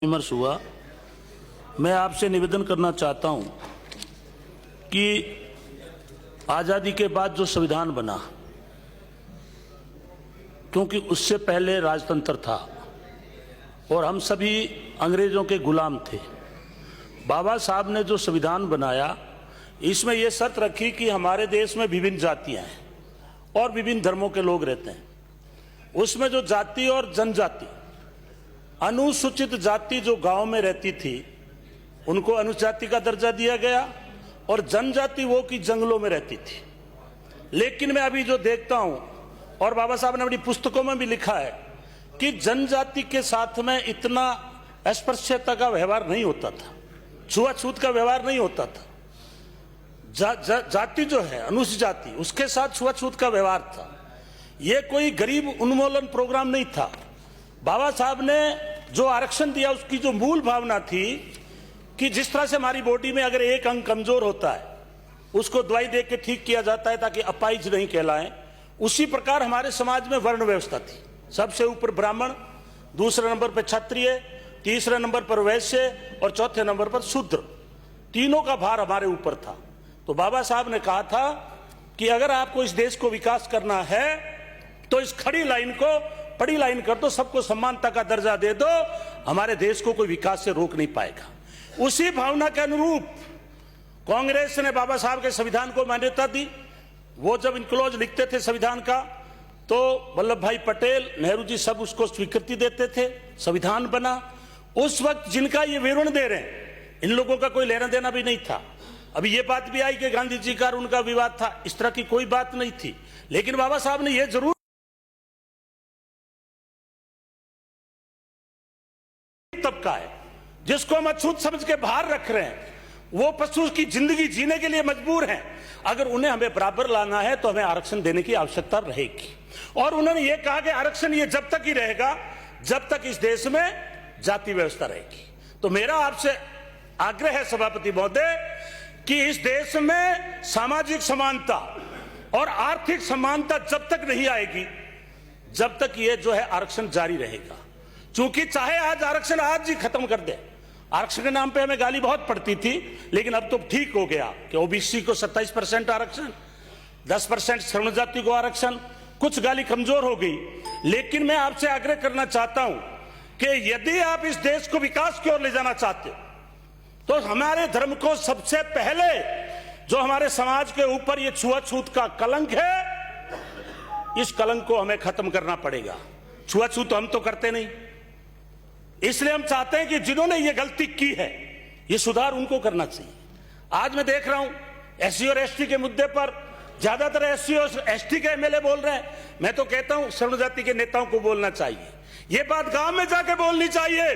विमर्श हुआ। मैं आपसे निवेदन करना चाहता हूं कि आज़ादी के बाद जो संविधान बना, क्योंकि उससे पहले राजतंत्र था और हम सभी अंग्रेजों के गुलाम थे। बाबा साहब ने जो संविधान बनाया, इसमें यह शर्त रखी कि हमारे देश में विभिन्न जातियां हैं और विभिन्न धर्मों के लोग रहते हैं। उसमें जो जाति और जनजाति, अनुसूचित जाति जो गांव में रहती थी उनको अनुजाति का दर्जा दिया गया और जनजाति वो की जंगलों में रहती थी। लेकिन मैं अभी जो देखता हूं, और बाबा साहब ने अपनी पुस्तकों में भी लिखा है कि जनजाति के साथ में इतना अस्पृश्यता का व्यवहार नहीं होता था, छुआछूत का व्यवहार नहीं होता था। जाति जो है अनुसूचित जाति, उसके साथ छुआछूत का व्यवहार था। यह कोई गरीब उन्मूलन प्रोग्राम नहीं था। बाबा साहब ने जो आरक्षण दिया, उसकी जो मूल भावना थी कि जिस तरह से हमारी बॉडी में अगर एक अंग कमजोर होता है, उसको दवाई दे के ठीक किया जाता है ताकि अपाहिज नहीं कहलाएं, उसी प्रकार हमारे समाज में वर्ण व्यवस्था थी। सबसे ऊपर ब्राह्मण, दूसरे नंबर पर क्षत्रिय, तीसरे नंबर पर वैश्य और चौथे नंबर पर शूद्र। तीनों का भार हमारे ऊपर था। तो बाबा साहब ने कहा था कि अगर आपको इस देश को विकास करना है तो इस खड़ी लाइन को पड़ी लाइन कर दो, सबको समानता का दर्जा दे दो, हमारे देश को कोई विकास से रोक नहीं पाएगा। उसी भावना के अनुरूप कांग्रेस ने बाबा साहब के संविधान को मान्यता दी। वो जब इनक्लोज लिखते थे संविधान का, तो वल्लभ भाई पटेल, नेहरू जी सब उसको स्वीकृति देते थे, संविधान बना। उस वक्त जिनका ये विवरण दे रहे हैं, इन लोगों का कोई लेना देना भी नहीं था। अभी ये बात भी आई कि गांधी जी का उनका विवाद था, इस तरह की कोई बात नहीं थी। लेकिन बाबा साहब ने यह जरूर तबका है जिसको हम अछूत समझ के बाहर रख रहे हैं, वो पशु की जिंदगी जीने के लिए मजबूर हैं। अगर उन्हें हमें बराबर लाना है तो हमें आरक्षण देने की आवश्यकता रहेगी। और उन्होंने ये कहा कि आरक्षण ये जब तक ही रहेगा जब तक इस देश में जाति व्यवस्था रहेगी। तो मेरा आपसे आग्रह है सभापति महोदय कि इस देश में सामाजिक समानता और आर्थिक समानता जब तक नहीं आएगी, जब तक ये जो है आरक्षण जारी रहेगा। क्योंकि चाहे आज आरक्षण आज ही खत्म कर दे, आरक्षण के नाम पे हमें गाली बहुत पड़ती थी, लेकिन अब तो ठीक हो गया कि ओबीसी को 27% आरक्षण, 10% श्रमण जाति को आरक्षण, कुछ गाली कमजोर हो गई। लेकिन मैं आपसे आग्रह करना चाहता हूं कि यदि आप इस देश को विकास की ओर ले जाना चाहते हो तो हमारे धर्म को सबसे पहले, जो हमारे समाज के ऊपर ये छुआछूत का कलंक है, इस कलंक को हमें खत्म करना पड़ेगा। छुआछूत तो हम तो करते नहीं, इसलिए हम चाहते हैं कि जिन्होंने ये गलती की है, ये सुधार उनको करना चाहिए। आज मैं देख रहा हूं एससी और एसटी के मुद्दे पर ज्यादातर एससी और एसटी के एमएलए बोल रहे हैं। मैं तो कहता हूं श्रमण जाति के नेताओं को बोलना चाहिए, ये बात गांव में जाके बोलनी चाहिए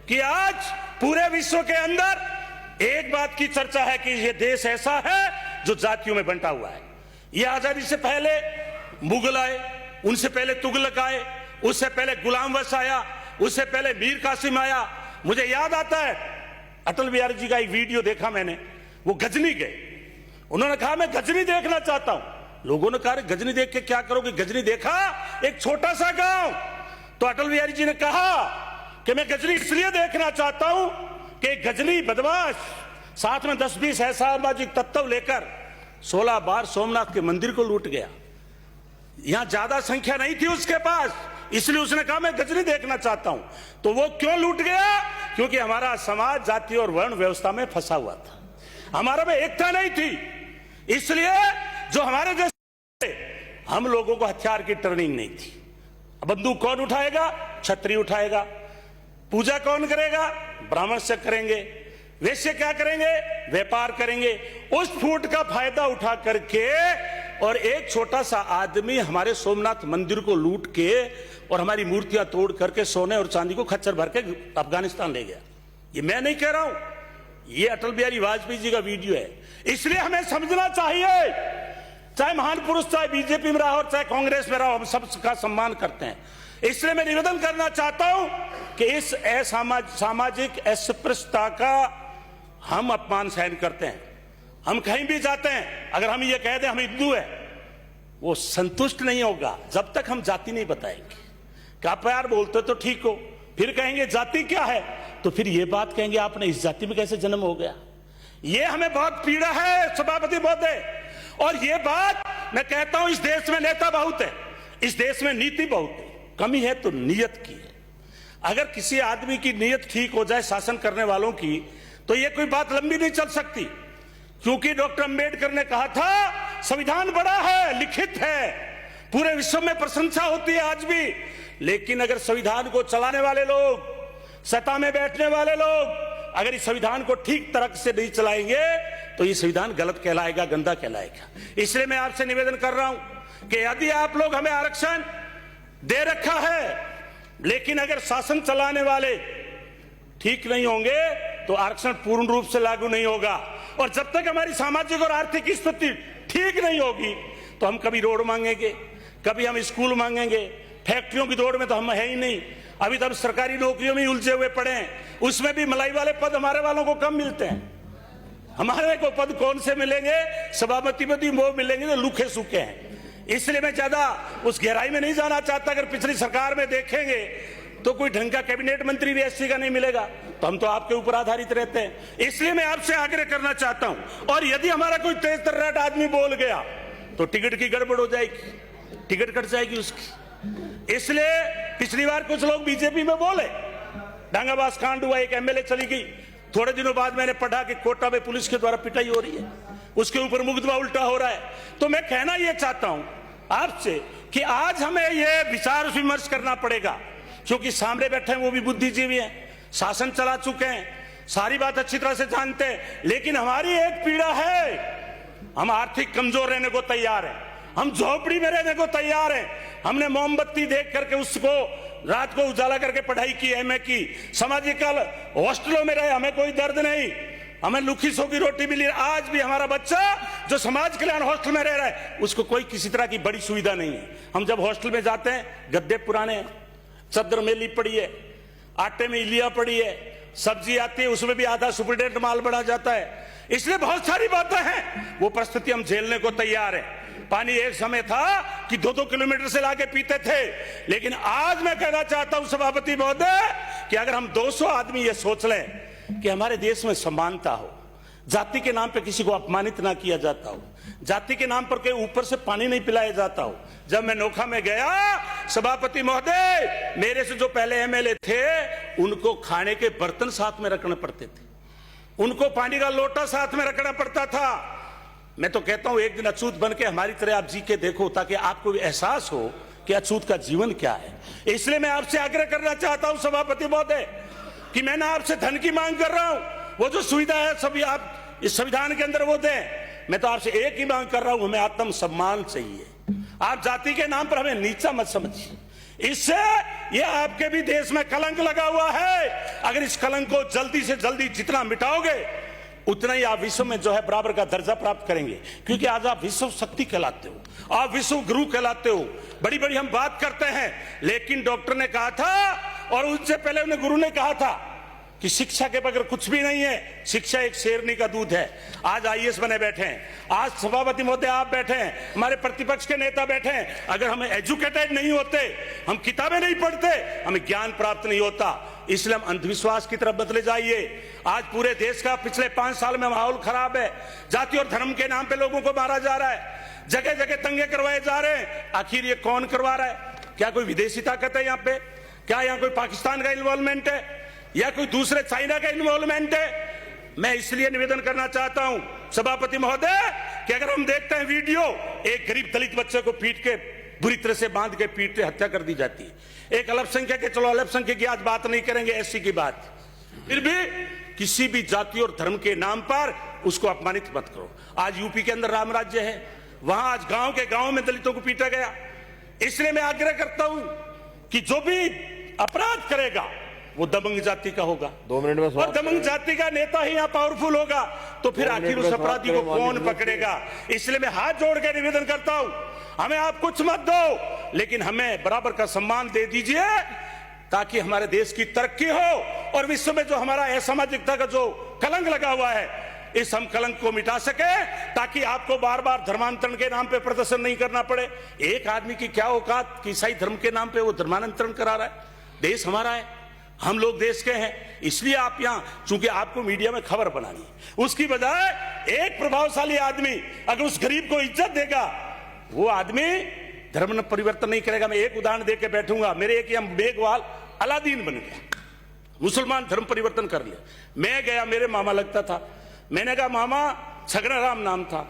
कि आज पूरे विश्व के अंदर एक बात की चर्चा है कि ये देश ऐसा है जो जातियों में बंटा हुआ है। ये आजादी से पहले मुगल आए, उनसे पहले तुगलक आए, उससे पहले गुलाम वंश आया, उससे पहले मीर कासिम आया। मुझे याद आता है अटल बिहारी जी का एक वीडियो देखा मैंने, वो गजनी गए, उन्होंने कहा मैं गजनी देखना चाहता हूं। लोगों ने कहा गजनी देख के क्या करोगे? गजनी देखा एक छोटा सा गांव। तो अटल बिहारी जी ने कहा कि मैं गजनी इसलिए देखना चाहता हूं कि गजनी बदमाश साथ में 10-20 असामाजिक तत्व लेकर 16 बार सोमनाथ के मंदिर को लूट गया। यहां ज्यादा संख्या नहीं थी उसके पास, इसलिए उसने कहा मैं गजनी देखना चाहता हूं। तो वो क्यों लूट गया? क्योंकि हमारा समाज जाति और वर्ण व्यवस्था में फंसा हुआ था, हमारा में एकता नहीं थी। इसलिए जो हमारे देश में हम लोगों को हथियार की ट्रेनिंग नहीं थी। बंदूक कौन उठाएगा? क्षत्रिय उठाएगा। पूजा कौन करेगा? ब्राह्मण से करेंगे। वैश्य क्या करेंगे? व्यापार करेंगे। उस फूट का फायदा उठा करके और एक छोटा सा आदमी हमारे सोमनाथ मंदिर को लूट के और हमारी मूर्तियां तोड़ करके सोने और चांदी को खच्चर भर के अफगानिस्तान ले गया। ये मैं नहीं कह रहा हूं, ये अटल बिहारी वाजपेयी जी का वीडियो है। इसलिए हमें समझना चाहिए, चाहे महान पुरुष, चाहे बीजेपी में रहा और चाहे कांग्रेस में रहा, हम सबका सम्मान करते हैं। इसलिए मैं निवेदन करना चाहता हूं कि इस सामाजिक अस्पृश्यता का हम अपमान सहन करते हैं। हम कहीं भी जाते हैं, अगर हम ये कह दें हम हिंदू हैं, वो संतुष्ट नहीं होगा जब तक हम जाति नहीं बताएंगे। क्या प्यार बोलते तो ठीक हो, फिर कहेंगे जाति क्या है, तो फिर ये बात कहेंगे आपने इस जाति में कैसे जन्म हो गया। ये हमें बहुत पीड़ा है सभापति महोदय। और ये बात मैं कहता हूं, इस देश में नेता बहुत है, इस देश में नीति बहुत है, कमी है तो नियत की है। अगर किसी आदमी की नियत ठीक हो जाए शासन करने वालों की, तो ये कोई बात लंबी नहीं चल सकती। क्योंकि डॉक्टर अंबेडकर ने कहा था संविधान बड़ा है, लिखित है, पूरे विश्व में प्रशंसा होती है आज भी, लेकिन अगर संविधान को चलाने वाले लोग, सत्ता में बैठने वाले लोग अगर इस संविधान को ठीक तरह से नहीं चलाएंगे तो ये संविधान गलत कहलाएगा, गंदा कहलाएगा। इसलिए मैं आपसे निवेदन कर रहा हूं कि यदि आप लोग हमें आरक्षण दे रखा है, लेकिन अगर शासन चलाने वाले ठीक नहीं होंगे तो आरक्षण पूर्ण रूप से लागू नहीं होगा। और जब तक हमारी सामाजिक और आर्थिक स्थिति ठीक नहीं होगी तो हम कभी रोड मांगेंगे, कभी हम स्कूल मांगेंगे, फैक्ट्रियों की दौड़ में तो हम है ही नहीं। अभी तो हम सरकारी नौकरियों में उलझे हुए पड़े हैं, उसमें भी मलाई वाले पद हमारे वालों को कम मिलते हैं। हमारे को पद कौन से मिलेंगे, सभापति पद वो मिलेंगे जो लूखे सूखे हैं। इसलिए मैं ज्यादा उस गहराई में नहीं जाना चाहता। अगर पिछली सरकार में देखेंगे तो कोई ढंग का कैबिनेट मंत्री भी एससी का नहीं मिलेगा, तो हम तो आपके ऊपर आधारित रहते हैं। इसलिए मैं आपसे आग्रह करना चाहता हूं, और यदि हमारा कोई तेज तर्राट आदमी बोल गया तो टिकट की गड़बड़ हो जाएगी, टिकट कट जाएगी उसकी। इसलिए पिछली बार कुछ लोग बीजेपी में बोले, डांगाबाज कांड हुआ, एक एमएलए चली गई, थोड़े दिनों बाद मैंने पढ़ा कि कोटा में पुलिस के द्वारा पिटाई हो रही है, उसके ऊपर मुकदमा उल्टा हो रहा है। तो मैं कहना यह चाहता हूं आपसे कि आज हमें यह विचार विमर्श करना पड़ेगा, क्योंकि सामने बैठे हैं वो भी बुद्धिजीवी हैं, शासन चला चुके हैं, सारी बात अच्छी तरह से जानते हैं। लेकिन हमारी एक पीड़ा है, हम आर्थिक कमजोर रहने को तैयार हैं, हम झोपड़ी में रहने को तैयार हैं। हमने मोमबत्ती देख करके उसको रात को उजाला करके पढ़ाई की, एमए की, सामाजिक हॉस्टलों में रहे, हमें कोई दर्द नहीं, हमें लुखी सो की रोटी मिली। आज भी हमारा बच्चा जो समाज कल्याण हॉस्टल में रह रहा है उसको कोई किसी तरह की बड़ी सुविधा नहीं है। हम जब हॉस्टल में जाते हैं, गद्दे पुराने हैं, चद्दर मेली पड़ी है, आटे में इलिया पड़ी है, सब्जी आती है उसमें भी आधा सुपरडेंट माल बढ़ा जाता है। इसलिए बहुत सारी बातें हैं, वो परिस्थिति हम झेलने को तैयार है। पानी एक समय था कि 2-2 किलोमीटर से लाके पीते थे, लेकिन आज मैं कहना चाहता हूं सभापति महोदय कि अगर हम 200 आदमी ये सोच लें कि हमारे देश में समानता हो, जाति के नाम पे किसी को अपमानित ना किया जाता हो, जाति के नाम पर के ऊपर से पानी नहीं पिलाया जाता हो। जब मैं नोखा में गया सभापति महोदय, मेरे से जो पहले एमएलए थे उनको खाने के बर्तन साथ में रखने पड़ते थे, उनको पानी का लोटा साथ में रखना पड़ता था। मैं तो कहता हूं एक दिन अछूत बन के हमारी तरह आप जी के देखो, ताकि आपको भी एहसास हो कि अछूत का जीवन क्या है। इसलिए मैं आपसे आग्रह करना चाहता हूं सभापति महोदय कि मैं ना आपसे धन की मांग कर रहा हूं, वो जो सुविधा है सभी आप इस संविधान के अंदर वो दें। मैं तो आपसे एक ही मांग कर रहा हूं, हमें आत्म सम्मान चाहिए। आप जाति के नाम पर हमें नीचा मत समझिए, इससे ये आपके भी देश में कलंक लगा हुआ है। अगर इस कलंक को जल्दी से जल्दी जितना मिटाओगे उतना ही आप विश्व में जो है बराबर का दर्जा प्राप्त करेंगे। क्योंकि आज आप विश्व शक्ति कहलाते हो, आप विश्व गुरु कहलाते हो, बड़ी बड़ी हम बात करते हैं, लेकिन डॉक्टर ने कहा था और उससे पहले उन्हें गुरु ने कहा था कि शिक्षा के बगैर कुछ भी नहीं है, शिक्षा एक शेरनी का दूध है। आज आईएएस बने बैठे हैं, आज सभापति महोदय आप बैठे हैं, हमारे प्रतिपक्ष के नेता बैठे हैं। अगर हम एजुकेटेड नहीं होते, हम किताबें नहीं पढ़ते, हमें ज्ञान प्राप्त नहीं होता। इसलिए हम अंधविश्वास की तरफ बदले जाइए। आज पूरे देश का पिछले 5 साल में माहौल खराब है, जाति और धर्म के नाम पे लोगों को मारा जा रहा है, जगह जगह दंगे करवाए जा रहे हैं। आखिर ये कौन करवा रहा है? क्या कोई विदेशी ताकत है यहाँ पे? क्या यहाँ कोई पाकिस्तान का इन्वॉल्वमेंट है या कोई दूसरे चाइना का इन्वॉल्वमेंट है? मैं इसलिए निवेदन करना चाहता हूं सभापति महोदय कि अगर हम देखते हैं वीडियो, एक गरीब दलित बच्चे को पीट के बुरी तरह से बांध के पीटते हत्या कर दी जाती है। एक अल्पसंख्यक के, चलो अल्पसंख्यक की आज बात नहीं करेंगे, एससी की बात, फिर भी किसी भी जाति और धर्म के नाम पर उसको अपमानित मत करो। आज यूपी के अंदर राम राज्य है, वहां आज गांव के गांव में दलितों को पीटा गया। इसलिए मैं आग्रह करता हूं कि जो भी अपराध करेगा वो दबंग जाति का होगा, 2 मिनट में, और दबंग जाति का नेता ही यहाँ पावरफुल होगा, तो फिर आखिर उस अपराधी को कौन पकड़ेगा? इसलिए मैं हाथ जोड़ के निवेदन करता हूं, हमें आप कुछ मत दो, लेकिन हमें बराबर का सम्मान दे दीजिए, ताकि हमारे देश की तरक्की हो और विश्व में जो हमारा असामाजिकता का जो कलंक लगा हुआ है, इस हम कलंक को मिटा सके, ताकि आपको बार बार धर्मांतरण के नाम पे प्रदर्शन नहीं करना पड़े। एक आदमी की क्या औकात कि ईसाई धर्म के नाम पे वो धर्मांतरण करा रहा है? देश हमारा है, हम लोग देश के हैं, इसलिए आप यहां, चूंकि आपको मीडिया में खबर बनानी है, उसकी बजाय एक प्रभावशाली आदमी अगर उस गरीब को इज्जत देगा, वो आदमी धर्म परिवर्तन नहीं करेगा। मैं एक उदाहरण देके बैठूंगा। मेरे एक यहाँ मेघवाल अलादीन बन गया, मुसलमान धर्म परिवर्तन कर लिया। मैं गया, मेरे मामा लगता था, मैंने कहा मामा, छगना राम नाम था,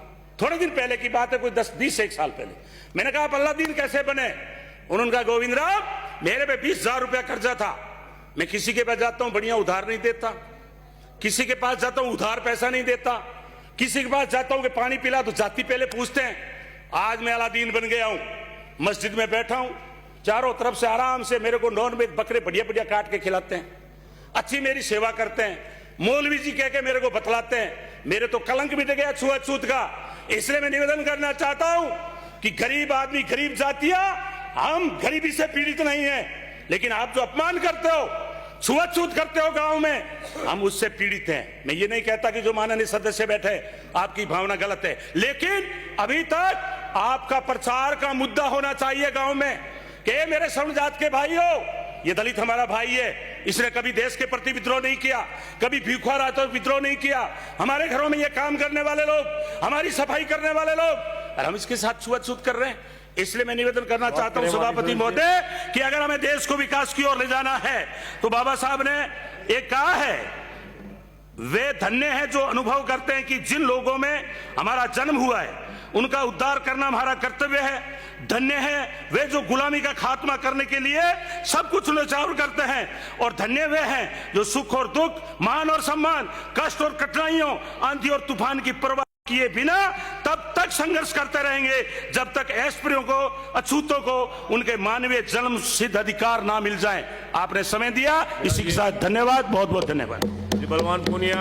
थोड़े दिन पहले की बात है, कोई 10-20 एक साल पहले। मैंने कहा आप अलादीन कैसे बने? उन्होंने कहा गोविंद राम, मेरे पे 20,000 रुपया कर्जा था, मैं किसी के पास जाता हूं बढ़िया उधार नहीं देता, किसी के पास जाता हूं उधार पैसा नहीं देता, किसी के पास जाता हूं कि पानी पिला तो जाति पहले पूछते हैं। आज मैं अलादीन बन गया हूं, मस्जिद में बैठा हूं, चारों तरफ से आराम से मेरे को नॉन वेज बकरे बढ़िया बढ़िया काट के खिलाते हैं, अच्छी मेरी सेवा करते हैं, मौलवी जी कह के मेरे को बतलाते हैं। मेरे तो कलंक मिट गया छुआछूत का। इसलिए मैं निवेदन करना चाहता हूं कि गरीब आदमी, गरीब जातियां, हम गरीबी से पीड़ित नहीं है, लेकिन आप जो अपमान करते हो, छुआछूत करते हो गांव में, हम उससे पीड़ित हैं। मैं ये नहीं कहता कि जो माननीय सदस्य बैठे आपकी भावना गलत है, लेकिन अभी तक आपका प्रचार का मुद्दा होना चाहिए गांव में कि मेरे सवर्ण जात के भाइयों, ये दलित हमारा भाई है, इसने कभी देश के प्रति विद्रोह नहीं किया, कभी भीखा रहा तो विद्रोह नहीं किया, हमारे घरों में ये काम करने वाले लोग, हमारी सफाई करने वाले लोग, और हम इसके साथ छुआछूत कर रहे हैं। इसलिए मैं निवेदन करना चाहता हूं सभापति महोदय कि अगर हमें देश को विकास की ओर ले जाना है तो बाबा साहब ने एक कहा है, वे धन्य हैं जो अनुभव करते हैं कि जिन लोगों में हमारा जन्म हुआ है उनका उद्धार करना हमारा कर्तव्य है। धन्य है वे जो गुलामी का खात्मा करने के लिए सब कुछ न्यौछावर करते हैं, और धन्य वे हैं जो सुख और दुख, मान और सम्मान, कष्ट और कठिनाइयों, आंधी और तूफान की परवाह किए बिना तब तक संघर्ष करते रहेंगे जब तक एस्प्रियों को, अछूतों को उनके मानवीय जन्म सिद्ध अधिकार ना मिल जाए। आपने समय दिया, इसी के साथ धन्यवाद, बहुत बहुत धन्यवाद। बलवान पूनिया।